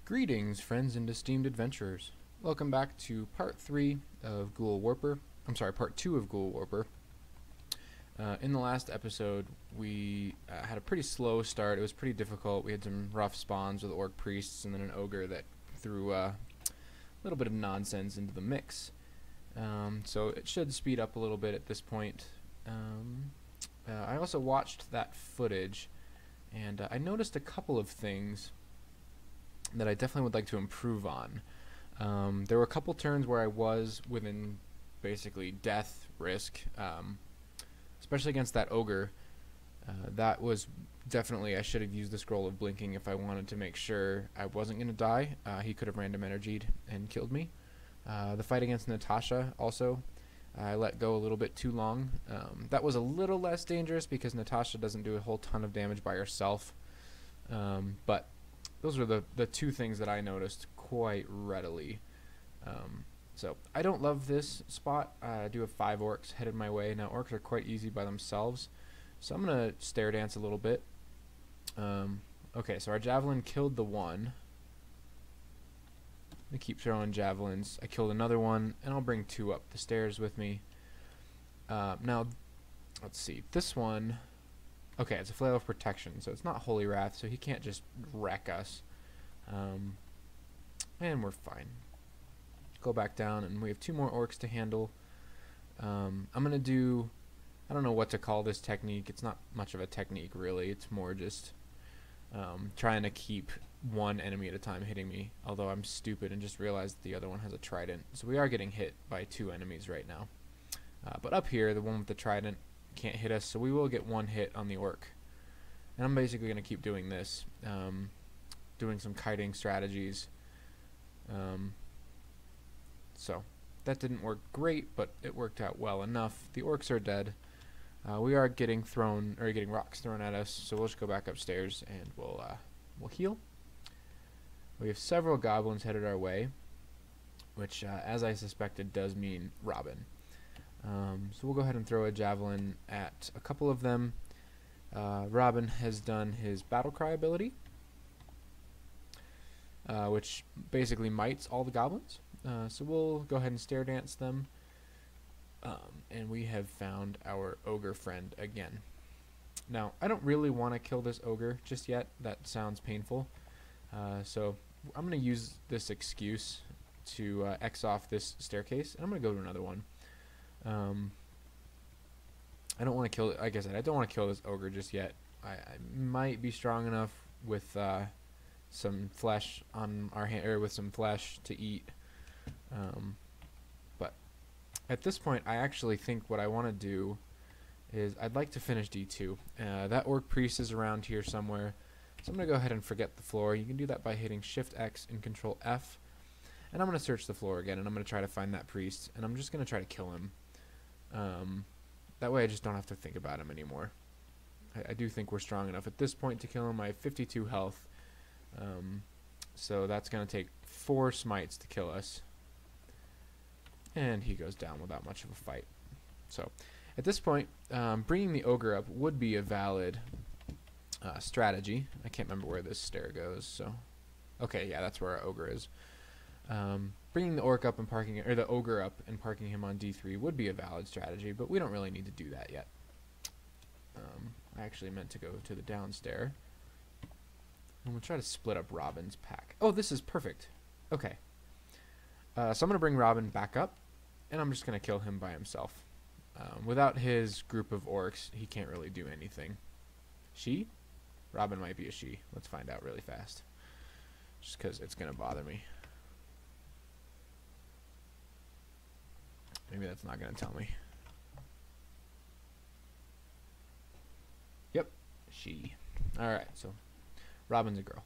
Greetings, friends and esteemed adventurers. Welcome back to part 3 of Ghoul Warper. I'm sorry, part 2 of Ghoul Warper. In the last episode, we had a pretty slow start. It was pretty difficult. We had some rough spawns with orc priests and then an ogre that threw a little bit of nonsense into the mix. So it should speed up a little bit at this point. I also watched that footage, and I noticed a couple of things that I definitely would like to improve on. There were a couple turns where I was within basically death risk, especially against that ogre. That was definitely, I should have used the scroll of blinking if I wanted to make sure I wasn't going to die. He could have random energied and killed me. The fight against Natasha also, I let go a little bit too long. That was a little less dangerous because Natasha doesn't do a whole ton of damage by herself, but those are the two things that I noticed quite readily. So I don't love this spot. I do have 5 orcs headed my way. Now orcs are quite easy by themselves, so I'm going to stair dance a little bit. Okay, so our javelin killed the one. I keep throwing javelins. I killed another one, and I'll bring 2 up the stairs with me. Now, let's see. This one... Okay, it's a flail of protection, so it's not Holy Wrath, so he can't just wreck us. And we're fine. Go back down, and we have 2 more orcs to handle. I'm going to do... I don't know what to call this technique. It's not much of a technique, really. It's more just trying to keep one enemy at a time hitting me, although I'm stupid and just realized the other one has a trident. So we are getting hit by 2 enemies right now. But up here, the one with the trident can't hit us, so we will get 1 hit on the orc. And I'm basically going to keep doing this, doing some kiting strategies. So that didn't work great, but it worked out well enough. The orcs are dead. We are getting rocks thrown at us, so we'll just go back upstairs and we'll heal. We have several goblins headed our way, which, as I suspected, does mean Robin. So we'll go ahead and throw a javelin at a couple of them. Robin has done his battle cry ability, which basically mites all the goblins. So we'll go ahead and stair dance them. And we have found our ogre friend again. Now, I don't really want to kill this ogre just yet. That sounds painful. So I'm going to use this excuse to X off this staircase, and I'm going to go to another one. I don't want to kill, like I said, I don't want to kill this ogre just yet. I might be strong enough with some flesh on our hand, or with some flesh to eat. But at this point, I actually think what I want to do is I'd like to finish D2. That orc priest is around here somewhere, so I'm going to go ahead and forget the floor. You can do that by hitting Shift X and Control F. And I'm going to search the floor again, and I'm going to try to find that priest, and I'm just going to try to kill him. That way I just don't have to think about him anymore. I do think we're strong enough at this point to kill him. I have 52 health, so that's going to take 4 smites to kill us. And he goes down without much of a fight. So at this point, bringing the ogre up would be a valid strategy. I can't remember where this stair goes, so... Okay, yeah, that's where our ogre is. Bringing the orc up and parking it, or the ogre up and parking him on D3 would be a valid strategy, but we don't really need to do that yet. I actually meant to go to the downstairs. And we'll try to split up Robin's pack. Oh, this is perfect. Okay. So I'm going to bring Robin back up, and I'm just going to kill him by himself. Without his group of orcs, he can't really do anything. She? Robin might be a she. Let's find out really fast. Just because it's going to bother me. Maybe that's not going to tell me. Yep, she. Alright, so Robin's a girl.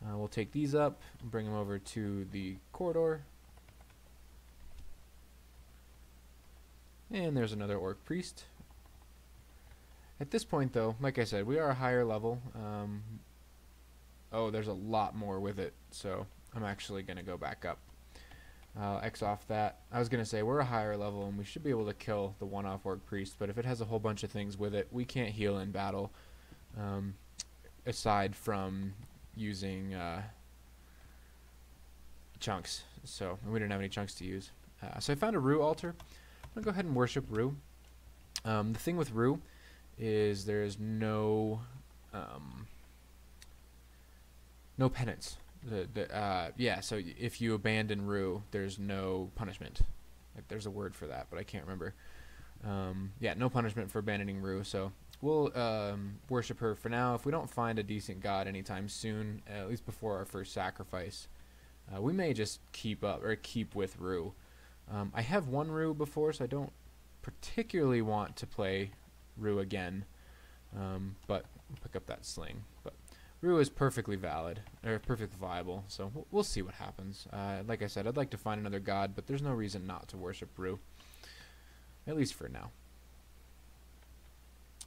We'll take these up and bring them over to the corridor. And there's another orc priest. At this point, though, like I said, we are a higher level. Oh, there's a lot more with it, so I'm actually going to go back up. X off that. I was going to say, we're a higher level and we should be able to kill the one-off orc priest, but if it has a whole bunch of things with it, we can't heal in battle, aside from using chunks, so we didn't have any chunks to use. So I found a Rue altar. I'm gonna go ahead and worship Rue. The thing with Rue is there's no penance. Yeah, so if you abandon Rue, there's no punishment. Like, there's a word for that, but I can't remember. Yeah, no punishment for abandoning Rue, so we'll worship her for now. If we don't find a decent god anytime soon, at least before our first sacrifice, we may just keep with Rue. I have one Rue before, so I don't particularly want to play Rue again, but I'll pick up that sling. But Rue is perfectly valid, or perfectly viable, so we'll see what happens. Like I said, I'd like to find another god, but there's no reason not to worship Rue, at least for now.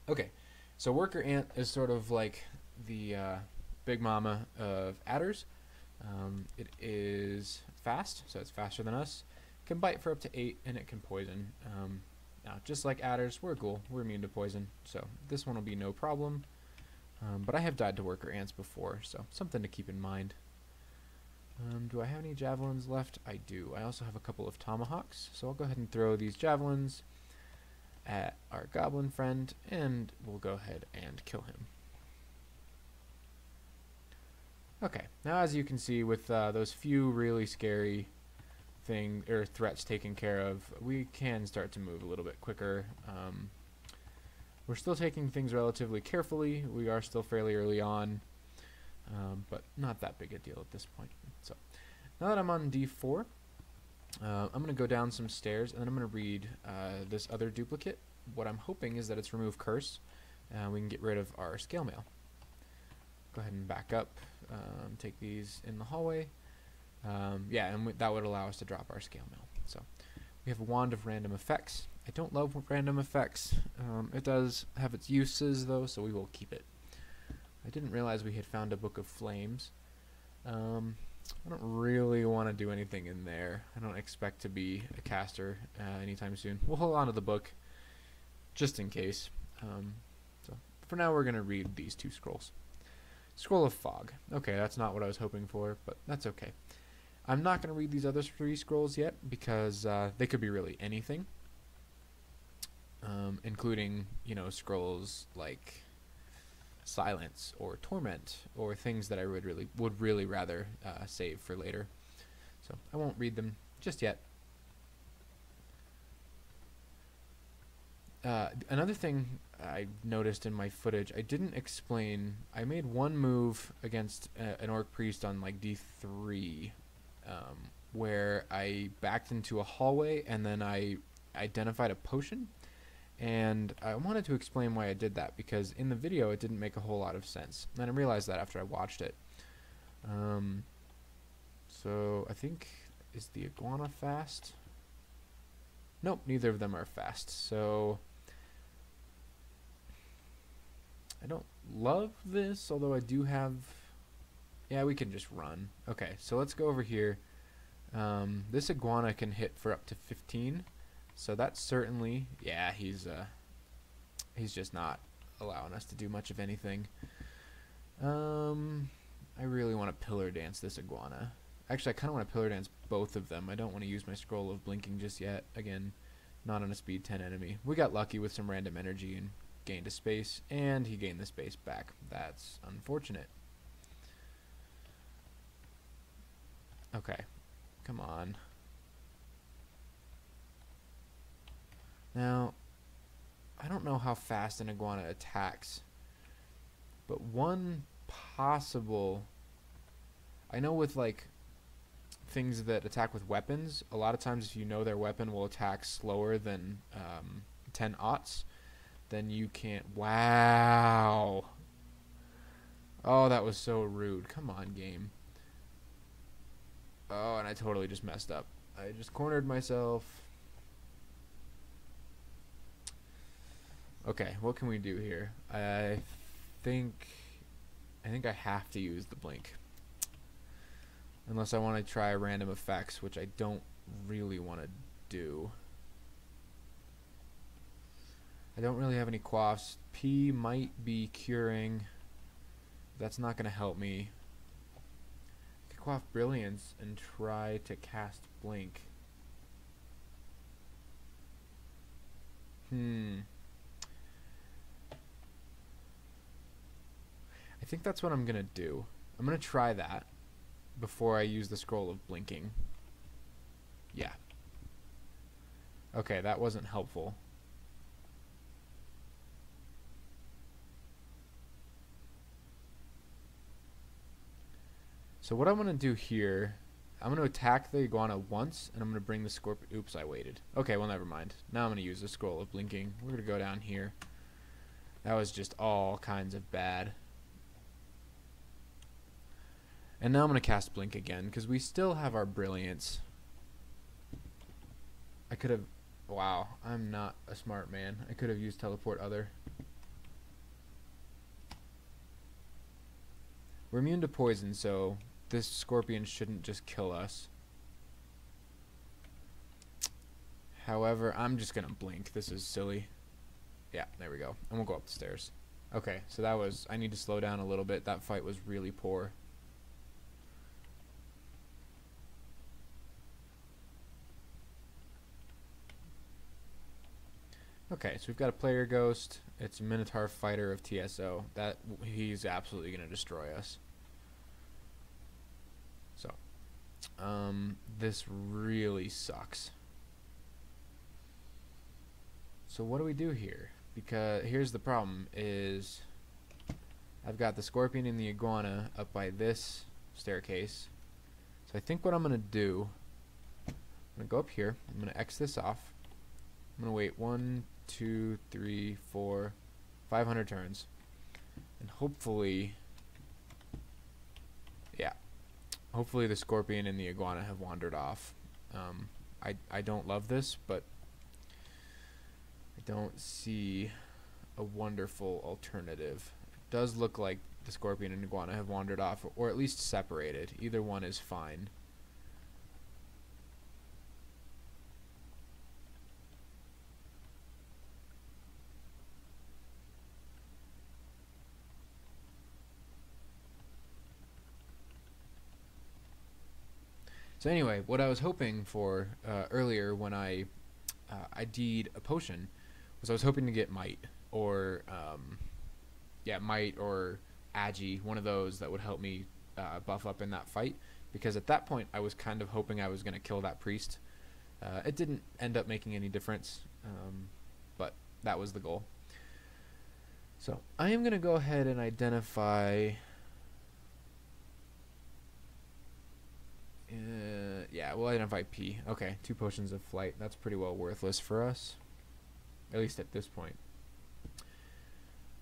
Okay, so Worker Ant is sort of like the big mama of adders. It is fast, so it's faster than us. It can bite for up to 8, and it can poison. Now, just like adders, we're Ghoul. We're immune to poison, so this one will be no problem. But I have died to Worker Ants before, so something to keep in mind. Do I have any javelins left? I do. I also have a couple of tomahawks, so I'll go ahead and throw these javelins at our goblin friend, and we'll go ahead and kill him. Okay, now as you can see, with those few really scary threats taken care of, we can start to move a little bit quicker. We're still taking things relatively carefully. We are still fairly early on, but not that big a deal at this point. So now that I'm on D4, I'm going to go down some stairs, and then I'm going to read this other duplicate. What I'm hoping is that it's remove curse. We can get rid of our scale mail. Go ahead and back up. Take these in the hallway. Yeah, and that would allow us to drop our scale mail. So we have a wand of random effects. I don't love random effects. It does have its uses, though, so we will keep it. I didn't realize we had found a book of flames. I don't really want to do anything in there. I don't expect to be a caster anytime soon. We'll hold on to the book just in case. So for now, we're going to read these 2 scrolls. Scroll of Fog. Okay, that's not what I was hoping for, but that's okay. I'm not going to read these other 3 scrolls yet because they could be really anything, including, you know, scrolls like Silence or Torment or things that I would really rather save for later. So I won't read them just yet. Another thing I noticed in my footage, I didn't explain. I made one move against an orc priest on like D3, where I backed into a hallway and then I identified a potion, and I wanted to explain why I did that because in the video it didn't make a whole lot of sense, and I realized that after I watched it. So I think, is the iguana fast? Nope, neither of them are fast, so I don't love this, although I do have... Yeah, we can just run. Okay, so let's go over here. This iguana can hit for up to 15, so that's certainly... Yeah, he's just not allowing us to do much of anything. I really want to pillar dance this iguana. Actually, I kind of want to pillar dance both of them. I don't want to use my scroll of blinking just yet. Again, not on a speed 10 enemy. We got lucky with some random energy and gained a space, and he gained the space back. That's unfortunate. Okay, come on. Now, I don't know how fast an iguana attacks, but one possible... I know with like things that attack with weapons, a lot of times if you know their weapon will attack slower than 10 aughts, then you can't... Wow! Oh, that was so rude. Come on, game. Oh, and I totally just messed up. I just cornered myself. Okay, what can we do here? I think I have to use the blink. Unless I want to try random effects, which I don't really want to do. I don't really have any quaffs. P might be curing. That's not going to help me. go off Brilliance and try to cast Blink. I think that's what I'm gonna do. I'm gonna try that before I use the Scroll of Blinking. Yeah. Okay, that wasn't helpful. So what I'm gonna do here, I'm gonna attack the iguana once, and I'm gonna bring the scorpion. Oops, I waited. Okay, well, never mind. Now I'm gonna use the Scroll of Blinking. We're gonna go down here. That was just all kinds of bad. And now I'm going to cast Blink again, because we still have our Brilliance. I could have... Wow, I'm not a smart man. I could have used Teleport Other. We're immune to poison, so this scorpion shouldn't just kill us. However, I'm just going to Blink. This is silly. Yeah, there we go. And we'll go up the stairs. Okay, so that was... I need to slow down a little bit. That fight was really poor. Okay, so we've got a player ghost. It's a Minotaur fighter of TSO. That he's absolutely going to destroy us. So, this really sucks. So what do we do here? Because here's the problem: is I've got the scorpion and the iguana up by this staircase. So I think what I'm going to do, I'm going to go up here. I'm going to X this off. I'm going to wait 1, 2, 3, 4, 500 turns. And hopefully, yeah, hopefully the scorpion and the iguana have wandered off. I don't love this, but I don't see a wonderful alternative. It does look like the scorpion and iguana have wandered off, or at least separated. Either one is fine. So anyway, what I was hoping for earlier when I ID'd a potion was I was hoping to get Might or yeah, Might or Agi, one of those that would help me buff up in that fight, because at that point I was kind of hoping I was going to kill that priest. It didn't end up making any difference, but that was the goal. So I am going to go ahead and identify... yeah, we'll identify P. Okay, 2 potions of flight. That's pretty well worthless for us, at least at this point.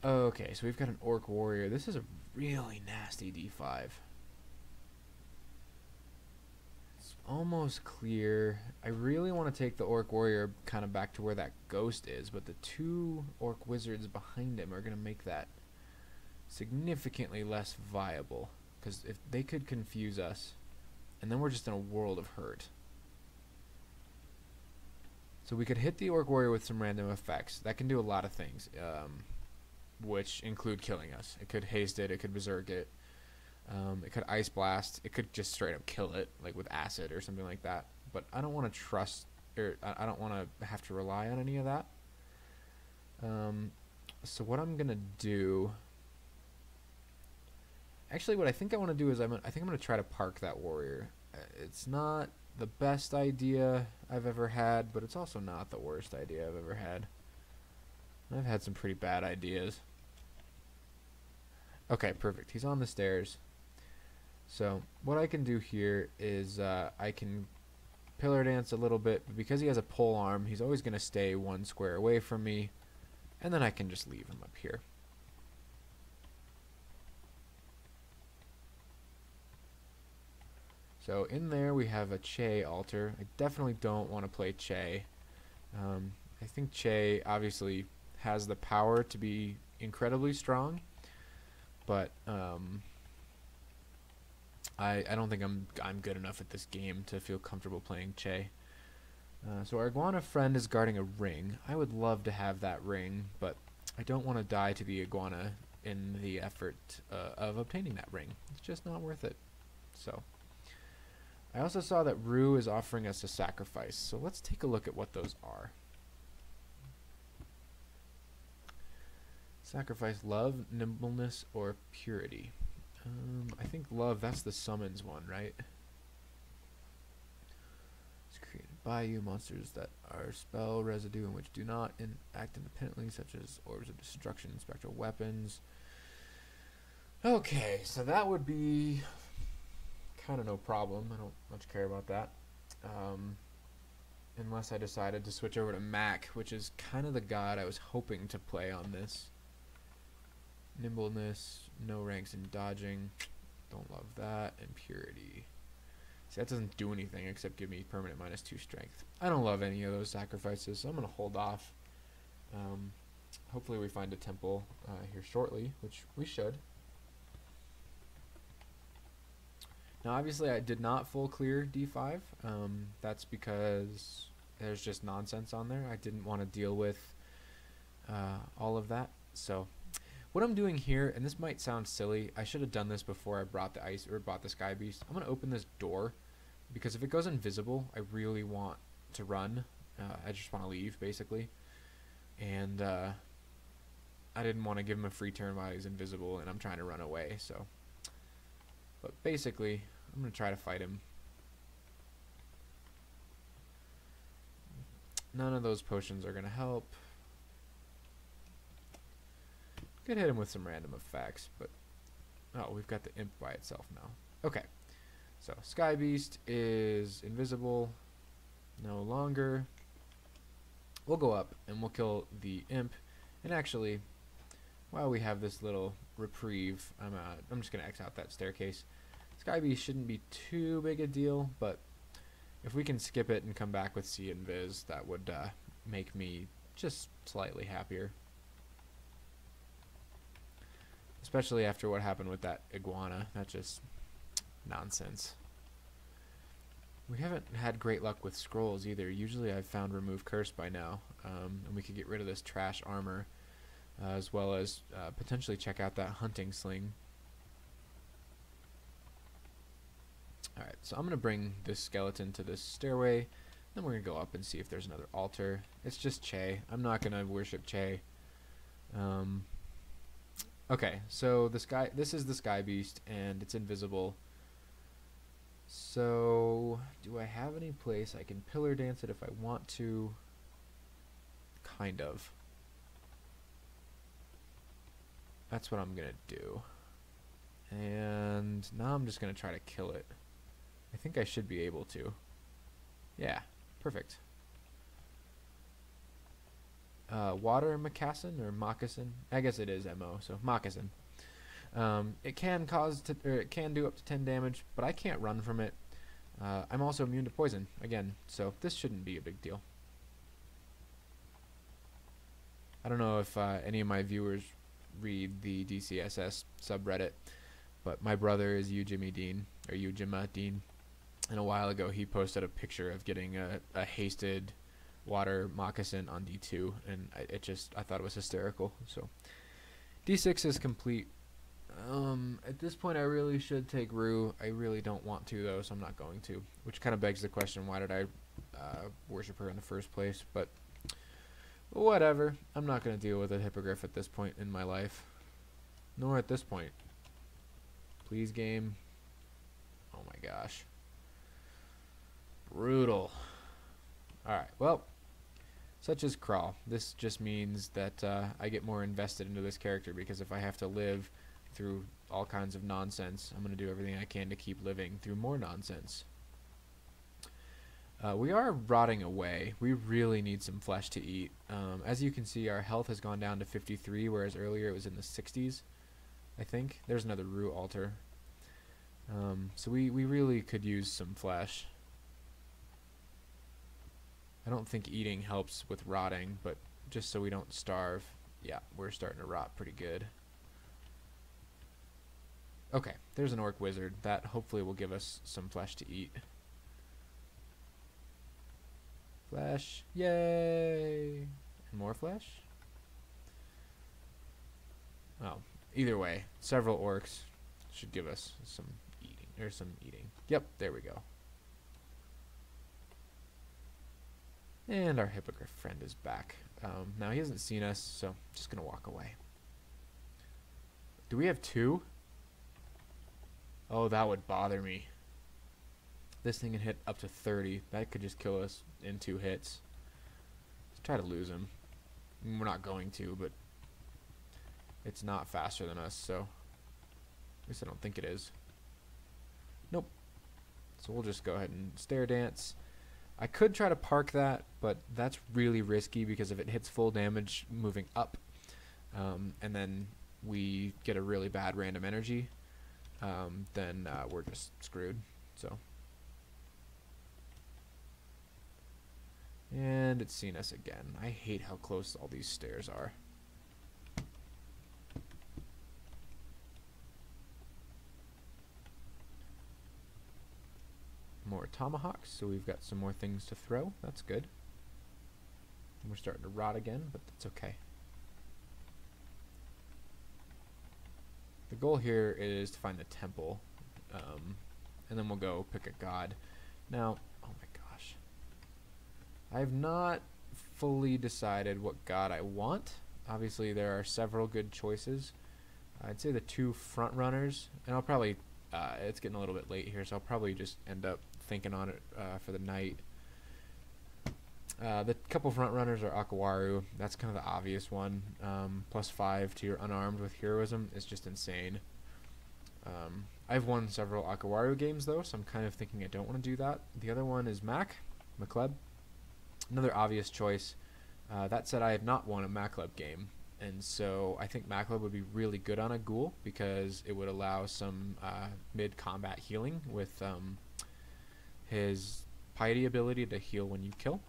Okay, so we've got an orc warrior. This is a really nasty D5. It's almost clear. I really want to take the orc warrior kind of back to where that ghost is, but the 2 orc wizards behind him are going to make that significantly less viable, because if they could confuse us, and then we're just in a world of hurt. So we could hit the orc warrior with some random effects. That can do a lot of things, which include killing us. It could haste it, it could berserk it, it could ice blast, it could just straight up kill it, like with acid or something like that. But I don't want to trust, or I don't want to have to rely on any of that. So what I'm gonna do... Actually, what I think I want to do is I think I'm going to try to park that warrior. It's not the best idea I've ever had, but it's also not the worst idea I've ever had. I've had some pretty bad ideas. Okay, perfect. He's on the stairs. So what I can do here is I can pillar dance a little bit, but because he has a pole arm, he's always going to stay 1 square away from me, and then I can just leave him up here. So in there we have a Che altar. I definitely don't want to play Che. I think Che obviously has the power to be incredibly strong, but I don't think I'm good enough at this game to feel comfortable playing Che. So our iguana friend is guarding a ring. I would love to have that ring, but I don't want to die to the iguana in the effort of obtaining that ring. It's just not worth it. So I also saw that Rue is offering us a sacrifice, so let's take a look at what those are. Sacrifice love, nimbleness, or purity. I think love, that's the summons one, right? It's created by you. Monsters that are spell residue and which do not act independently, such as orbs of destruction and spectral weapons. Okay, so that would be kind of no problem. I don't much care about that. Unless I decided to switch over to Mac, which is kind of the god I was hoping to play on this. Nimbleness, no ranks in dodging. Don't love that. And purity. See, that doesn't do anything except give me permanent -2 strength. I don't love any of those sacrifices, so I'm going to hold off. Hopefully we find a temple here shortly, which we should. Now, obviously, I did not full clear D5. That's because there's just nonsense on there. I didn't want to deal with all of that. So, what I'm doing here, and this might sound silly, I should have done this before I brought the Sky Beast. I'm going to open this door because if it goes invisible, I really want to run. I just want to leave, basically. And I didn't want to give him a free turn while he's invisible, and I'm trying to run away. So, but basically, I'm going to try to fight him. None of those potions are going to help. Could hit him with some random effects, but oh, we've got the imp by itself now. Okay, so Sky Beast is invisible no longer. We'll go up and we'll kill the imp. And actually, while we have this little reprieve, I'm just gonna X out that staircase. Sky Beast shouldn't be too big a deal, but if we can skip it and come back with C and Viz, that would make me just slightly happier. Especially after what happened with that iguana. That's just nonsense. We haven't had great luck with scrolls either. Usually I've found Remove Curse by now. And we could get rid of this trash armor. As well as potentially check out that hunting sling. Alright, so I'm going to bring this skeleton to this stairway. Then we're going to go up and see if there's another altar. It's just Che. I'm not going to worship Che. Okay, so this is the Sky Beast, and it's invisible. So, do I have any place I can pillar dance it if I want to? Kind of. That's what I'm gonna do. And now I'm just gonna try to kill it. I think I should be able to. Yeah, perfect. Water moccasin or moccasin? I guess it is MO, so moccasin. It can it can do up to 10 damage, but I can't run from it. I'm also immune to poison again, so this shouldn't be a big deal. I don't know if any of my viewers read the DCSS subreddit, but my brother is Ujimmy Dean or Ujima Dean, and a while ago he posted a picture of getting a hasted water moccasin on D2, and I thought it was hysterical. So D6 is complete. At this point I really should take Rue. I really don't want to though, so I'm not going to, which kind of begs the question, why did I worship her in the first place? But whatever, I'm not going to deal with a hippogriff at this point in my life, nor at this point. Please, game. Oh my gosh, brutal. Alright, well, such as Crawl. This just means that I get more invested into this character, because if I have to live through all kinds of nonsense, I'm going to do everything I can to keep living through more nonsense. We are rotting away. We really need some flesh to eat. As you can see, our health has gone down to 53, whereas earlier it was in the 60s, I think. There's another Rue altar. So we really could use some flesh. I don't think eating helps with rotting, but just so we don't starve. Yeah, we're starting to rot pretty good. Okay, there's an orc wizard. That hopefully will give us some flesh to eat. Flesh, yay! And more flesh? Oh, either way, several orcs should give us some eating, Yep, there we go. And our hippogriff friend is back. Now he hasn't seen us, so I'm just gonna walk away. Do we have 2? Oh, that would bother me. This thing can hit up to 30. That could just kill us in 2 hits. Let's try to lose him. We're not going to, but it's not faster than us, so at least I don't think it is. Nope. So we'll just go ahead and stare dance. I could try to park that, but that's really risky because if it hits full damage moving up, and then we get a really bad random energy, then we're just screwed. So, and it's seen us again. I hate how close all these stairs are. More tomahawks, so we've got some more things to throw. That's good. We're starting to rot again, but that's okay. The goal here is to find the temple, and then we'll go pick a god. Now, oh my gosh, I have not fully decided what god I want. Obviously, there are several good choices. I'd say the 2 front runners, and I'll probably, it's getting a little bit late here, so I'll probably just end up thinking on it for the night. The couple front runners are Akawaru. That's kind of the obvious one. +5 to your unarmed with heroism is just insane. I've won several Akawaru games though, so I'm kind of thinking I don't want to do that. The other one is Macleb. Another obvious choice. That said, I have not won a Macleb game, and so I think Macleb would be really good on a Ghoul because it would allow some mid-combat healing with his piety ability to heal when you kill.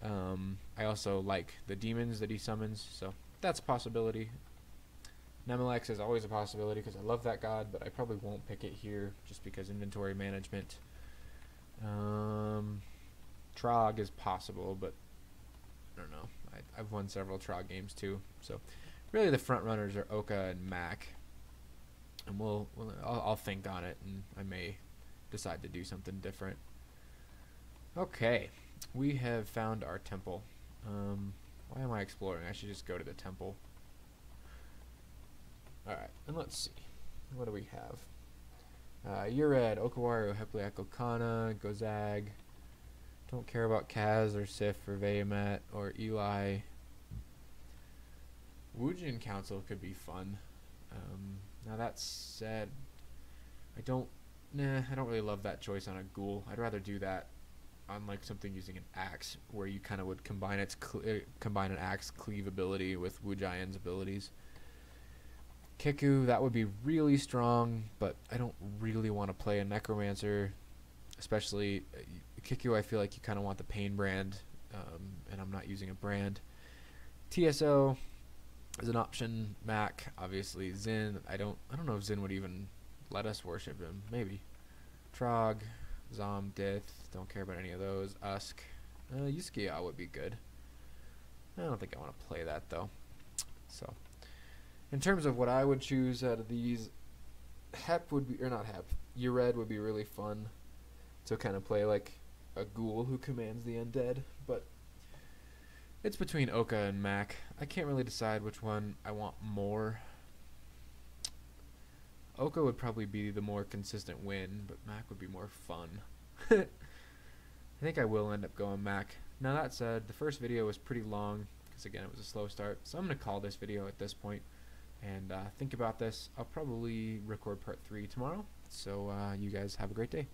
I also like the demons that he summons, so that's a possibility. Nemelex is always a possibility because I love that god, but I probably won't pick it here just because inventory management. Trog is possible, but I don't know. I've won several Trog games too, so really the front runners are Oka and Mac, and I'll think on it, and I may decide to do something different. Okay, we have found our temple. Why am I exploring? I should just go to the temple. Alright, and let's see. What do we have? Yured, Okawaru, Hepliakokana, Gozag. Don't care about Kaz or Sif or Veyamet or Eli. Wujin Council could be fun. Now that said, I don't really love that choice on a Ghoul. I'd rather do that on like something using an axe, where you kind of would combine an axe cleave ability with Wujian's abilities. Kiku, that would be really strong, but I don't really want to play a Necromancer, especially Kiku. I feel like you kind of want the Pain brand, and I'm not using a brand. TSO is an option. Mac, obviously. Zin, I don't know if Zin would even let us worship him. Maybe. Trog, Zom, Dith, don't care about any of those. Usk, Yusuke would be good. I don't think I want to play that though. So, in terms of what I would choose out of these, Hep would be, or not Hep, Yured would be really fun to kind of play like a Ghoul who commands the undead, but it's between Oka and Mac. I can't really decide which one I want more. Oka would probably be the more consistent win, but Mac would be more fun. I think I will end up going Mac. Now that said, the first video was pretty long, because again it was a slow start, so I'm going to call this video at this point and think about this. I'll probably record part 3 tomorrow, so you guys have a great day.